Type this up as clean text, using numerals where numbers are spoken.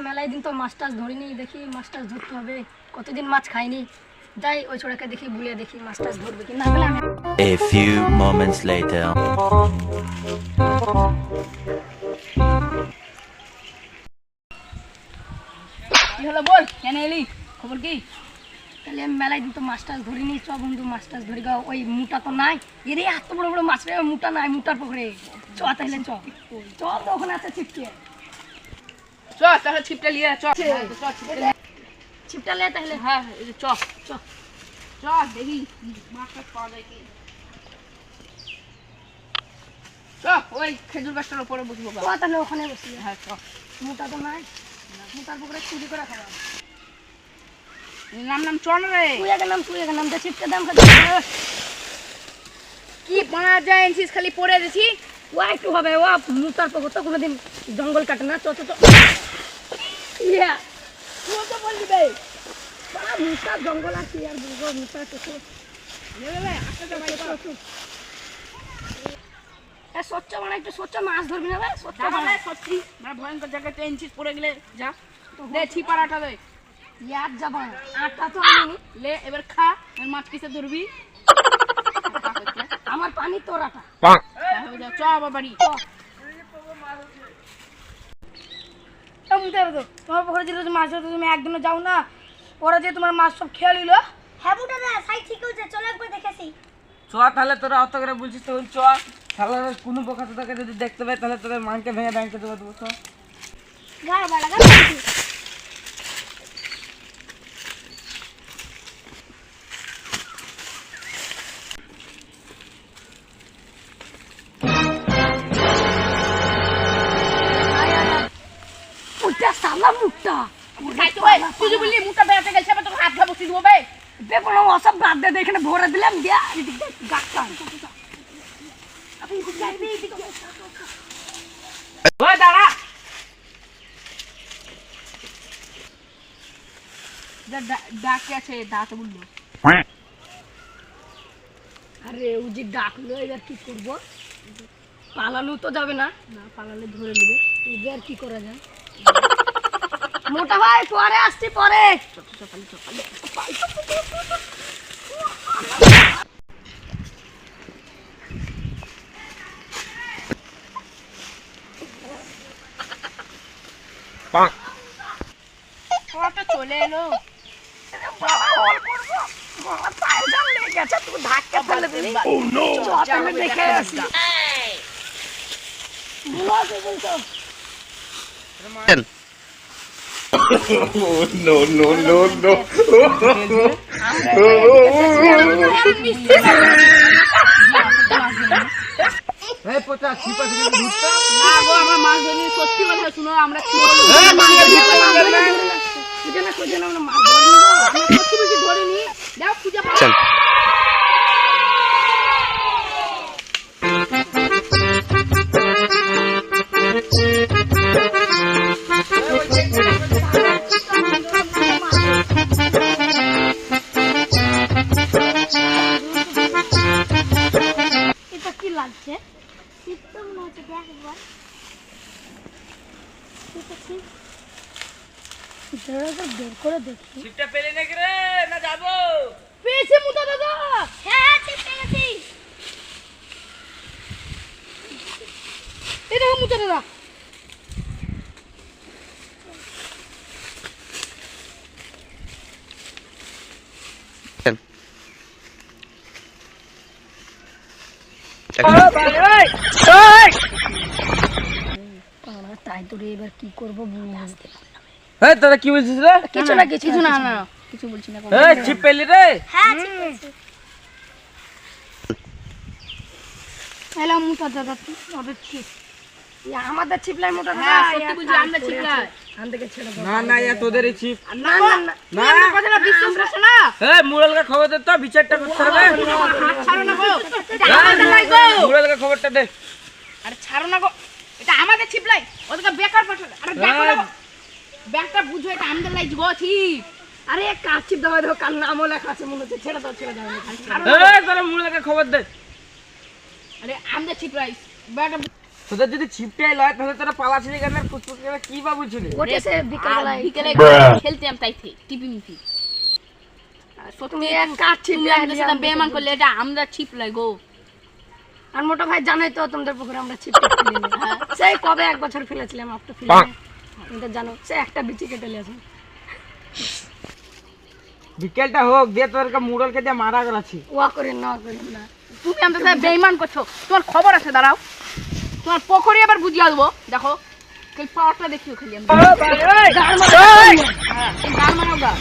মেলায় দিন তো মাছ টাছ ধরিনি, দেখি মাছ টাছ ধরতে হবে, কতদিন মাছ খাইনি। যাই ওই ছোড়াকে দেখি, বুলিয়ে দেখি মাছ টাছ ধরবে কি না। A few moments later. কি হলো বল, কেন এলি, খবর কি? তাহলে আমি মেলায় দিন তো মাছ টাছ ধরিনি, চ বন্ধু মাছ টাছ ধরি গা। ওই মুটা তো নাই, এরে এত বড় বড় মাছ রে, মুটা নাই, মুটার পুকুরে চ। তাহলে চ চ, তো ওখানে আছে ছিপকে, চ তাহলে ছিপটা নিয়ে চ। ছিপটা লে তাহলে। হ্যাঁ চ চ চ, দেখি মাছ টাছ পাওয়া যায় কি। চ ওই খেজুর গাছটার উপরে বসবো। চ তাহলে ওখানে বসি। হ্যাঁ চ। মুটা তো নাই, মুটার পুকুরে চুরি করে খাওয়া। নাম নাম চল রে। তুই আগে নাম দে, ছিপটা দাম কি বানা যায় এনসিস, খালি পড়ে দিছি। ও একটু হবে, ও মুটার পুকুর তো কোনোদিন জঙ্গল কাটে না। চ চ চ, ইয়া তুই তো বললি বে মুটার জঙ্গল আর কি আর বুঝবো, মুটার পুকুর। লে আস্তে যা ভাই। স্বচ্ছ মানে একটু স্বচ্ছ মাছ ধরবি না রে, স্বচ্ছ তাহলে মানে সত্যি মানে ভয়ঙ্কর জায়গাতে এনসিস পড়ে গেলে যা দে ছিপারাটা দে। ইয়ার যাবা আটা তো আনিনি। লে এবার খা, এর মাছ কিসে ধরবি? আমার পানি তোর আটা। চ আবার বাড়ি। তোমার পুকুরে যে মাছ ধরতে তুমি একদিনও যাও না, ওরা যে তোমার মাছ সব খেয়ে নিল। হ্যাঁ বুটা দা, সাই ঠিক হয়েছে, চলো একবার দেখেছি। চ তাহলে তোরা অত করে বলছিস তখন চ। তাহলে কোনো পোকা তোকে যদি দেখতে পাই তাহলে তোদের মানকে ভেঙে ব্যাংকে দেবো দেবো। চ গাড় বাড়া গাড়। ওটা সালা মুখটা তুই যে বললি মুখটা বেড়াতে গেছে, আবার তোকে হাত ধা বসিয়ে দেবো বে। বেপনা ওসব বাদ দে, এখানে ভরে দিলাম দিয়া গাছটা। ওই দাঁড়া, ডাকে আছে দাঁতে বললো। আরে ও যে ডাকলো, এবার কি করবো? পালানো তো যাবে না, না পালালে ধরে নেবে। এবার কি করা যায়? মোটা ভাই পরে আসছি, পরে। ওটা চলে এলো। দেখে আসি। No, no, no, no. এই পোচা ছিপা থেকে ধরতে না গো, আমরা মাছ ধরি, সত্যি কথা শুনো, আমরা কি বলি? আমরা সত্যি বলছি ধরিনি। যাও খুঁজে পাও। এটা কি লাগছে? ঠিক তো মনে হচ্ছে, দেখ একবার। ঠিক আছে, বের করে দেখি। ছিপটা পেলে নাকি রে না যাবো? পেয়েছে মুটা দাদা। হ্যাঁ ঠিক পেয়েছি। এই দেখো মুটা দাদা। তাই তো রে, এবার কি করবো? এই তোরা কি বলছিস রে? কিছু না কিছু কিছু না না না কিছু বলছি না। এই ছিপ পেলি রে? হ্যাঁ ঠিক পেয়েছি। এলাম মোটা দাদা, ওদের ছিপ, আমাদের ছিপলাই মোটা দাদা। হ্যাঁ সত্যি বলছি, আমরা ছিপলাই। আন থেকে ছেড়ে দাও। না না ইয়া তোদের এই ছিপ। না না না, আমার কথাটা বিশ্বাস করছো না? এই মুরালকে খবর দে তো, বিচারটা করতে হবে। হাত ছাড়ো না গো, এটা আমাদের লাই গো। মুরালকে খবরটা দে। আরে ছাড়ো না গো, এটা আমাদের ছিপলাই, ওদেরকে বেকার পাঠালে। আরে দেখো না গো, ব্যাংকটা বুঝো, এটা আমাদের লাই গো ছিপ। আরে কার ছিপ দেওয়া, দেখো কার নামও লেখা আছে, মনে হচ্ছে। ছেড়ে দাও ছেড়ে দাও। এই তোরা মুরালকে খবর দে। আরে আমাদের ছিপলাই, ব্যাংকটা তোদের যদি ছিপটাই লয় তাহলে তোরা পালাছিলি কেন ফুসফুস করে কি বা বুঝছিলি? ওঠে সে বিকালবেলায় বিকেলে খেলতাম তাই থেকে টিপি মিপি তুমি এক কাঠ ছিপ তুমি আমাদের সাথে বেমান করলে এটা আমরা ছিপলাই গো। আর মোটা ভাই জানোই তো তোমাদের পুকুরে আমরা ছিপ ফেলি সেই কবে 1 বছর ফেলেছিলাম আপনি ফেলে তুমি তো জানো সে একটা বিচি কেটে লিয়েছে বিকেলটা হোক দিয়ে তোদেরকে মুরলকে দিয়ে মারা গেলাছি। ওয়া করেন না করেন না তুমি আমাদের সাথে বেইমান করছো, তোমার খবর আছে দাঁড়াও, তোমার পকড়ি আবার বুঝিয়ে দেবো। দেখো পাওয়ারটা দেখিও খালি আমরা। গাড় মারা গান মারাও গা।